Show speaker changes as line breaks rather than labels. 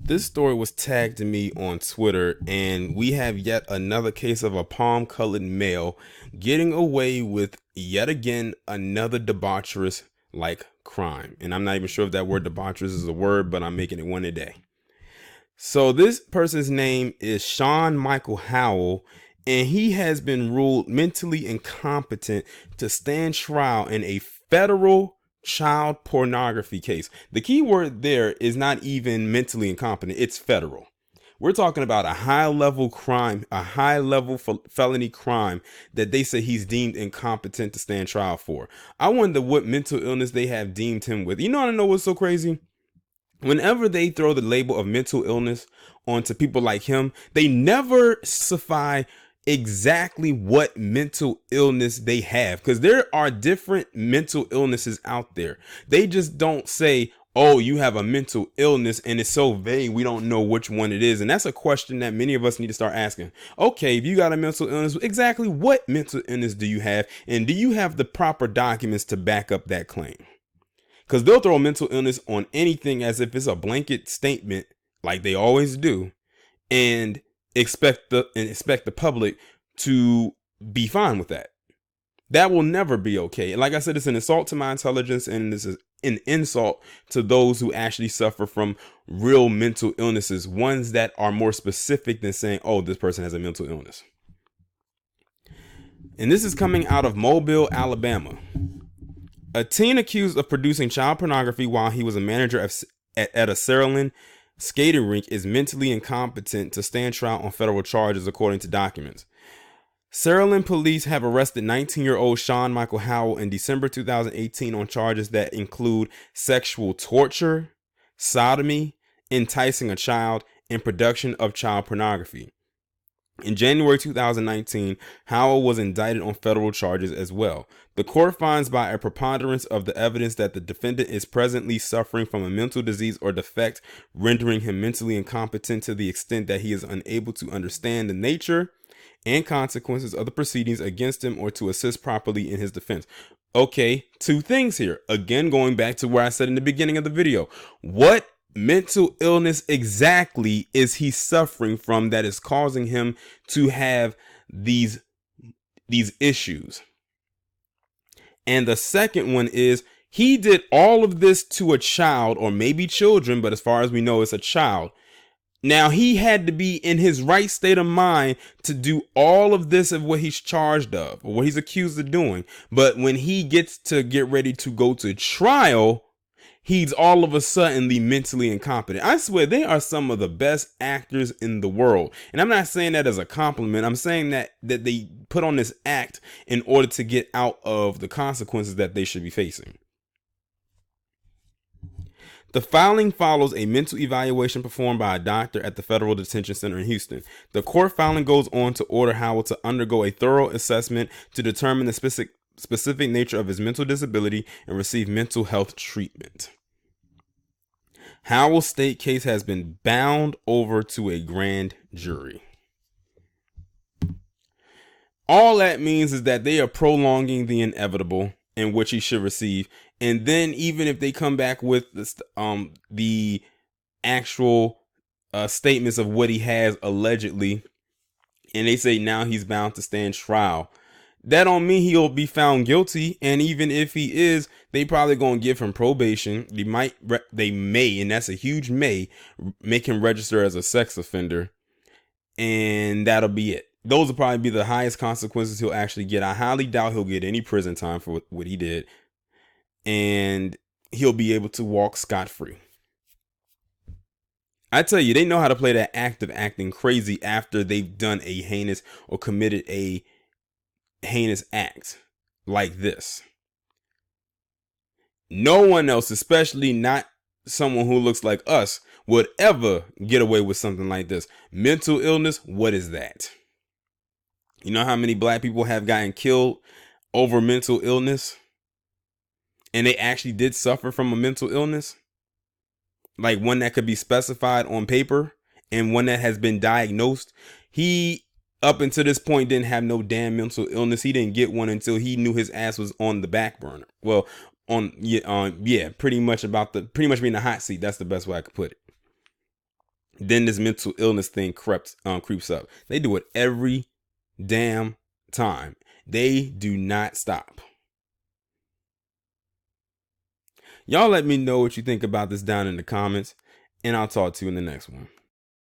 This story was tagged to me on Twitter, and we have yet another case of a palm-colored male getting away with yet again another debaucherous like crime. And I'm not even sure if that word debaucherous is a word, but I'm making it one today. So this person's name is Sean Michael Howell, and he has been ruled mentally incompetent to stand trial in a federal child pornography case. The key word there is not even mentally incompetent, it's federal. We're talking about a high level crime, a high level felony crime that they say he's deemed incompetent to stand trial for. I wonder what mental illness they have deemed him with. You know, I know what's so crazy? Whenever they throw the label of mental illness onto people like him, they never specify exactly what mental illness they have, because there are different mental illnesses out there. They just don't say, oh, you have a mental illness, and it's so vague we don't know which one it is. And that's a question that many of us need to start asking. Okay, if you got a mental illness, exactly what mental illness do you have, and do you have the proper documents to back up that claim? Because they'll throw mental illness on anything as if it's a blanket statement, like they always do, and expect the public to be fine with that. That will never be okay. And like I said, it's an assault to my intelligence, and this is an insult to those who actually suffer from real mental illnesses, ones that are more specific than saying, oh, this person has a mental illness. And this is coming out of Mobile, Alabama. A teen accused of producing child pornography while he was a manager at a Saraland skating rink is mentally incompetent to stand trial on federal charges, according to documents. Saraland police have arrested 19-year-old Sean Michael Howell in December 2018 on charges that include sexual torture, sodomy, enticing a child, and production of child pornography. In January 2019, Howell was indicted on federal charges as well. The court finds by a preponderance of the evidence that the defendant is presently suffering from a mental disease or defect, rendering him mentally incompetent to the extent that he is unable to understand the nature and consequences of the proceedings against him or to assist properly in his defense. Okay, two things here. Again, going back to where I said in the beginning of the video, what mental illness exactly is he suffering from that is causing him to have these issues? And the second one is, he did all of this to a child, or maybe children, but as far as we know, it's a child. Now, he had to be in his right state of mind to do all of this of what he's charged of, or what he's accused of doing. But when he gets to get ready to go to trial, he's all of a sudden mentally incompetent. I swear, they are some of the best actors in the world. And I'm not saying that as a compliment. I'm saying that they put on this act in order to get out of the consequences that they should be facing. The filing follows a mental evaluation performed by a doctor at the Federal Detention Center in Houston. The court filing goes on to order Howell to undergo a thorough assessment to determine the specific nature of his mental disability and receive mental health treatment. Howell's state case has been bound over to a grand jury. All that means is that they are prolonging the inevitable, in which he should receive. And then even if they come back with the actual statements of what he has allegedly, and they say now he's bound to stand trial, that don't mean he'll be found guilty. And even if he is, they probably gonna give him probation. They may, and that's a huge may, make him register as a sex offender, and that'll be it. Those will probably be the highest consequences he'll actually get. I highly doubt he'll get any prison time for what he did, and he'll be able to walk scot-free. I tell you, they know how to play that act of acting crazy after they've done a heinous or committed a heinous act like this. No one else, especially not someone who looks like us, would ever get away with something like this. Mental illness, what is that? You know how many black people have gotten killed over mental illness? And they actually did suffer from a mental illness? Like one that could be specified on paper and one that has been diagnosed. He, up until this point, didn't have no damn mental illness. He didn't get one until he knew his ass was on the back burner. Well, pretty much being the hot seat. That's the best way I could put it. Then this mental illness thing creeps up. They do it every damn time. They do not stop. Y'all let me know what you think about this down in the comments, and I'll talk to you in the next one.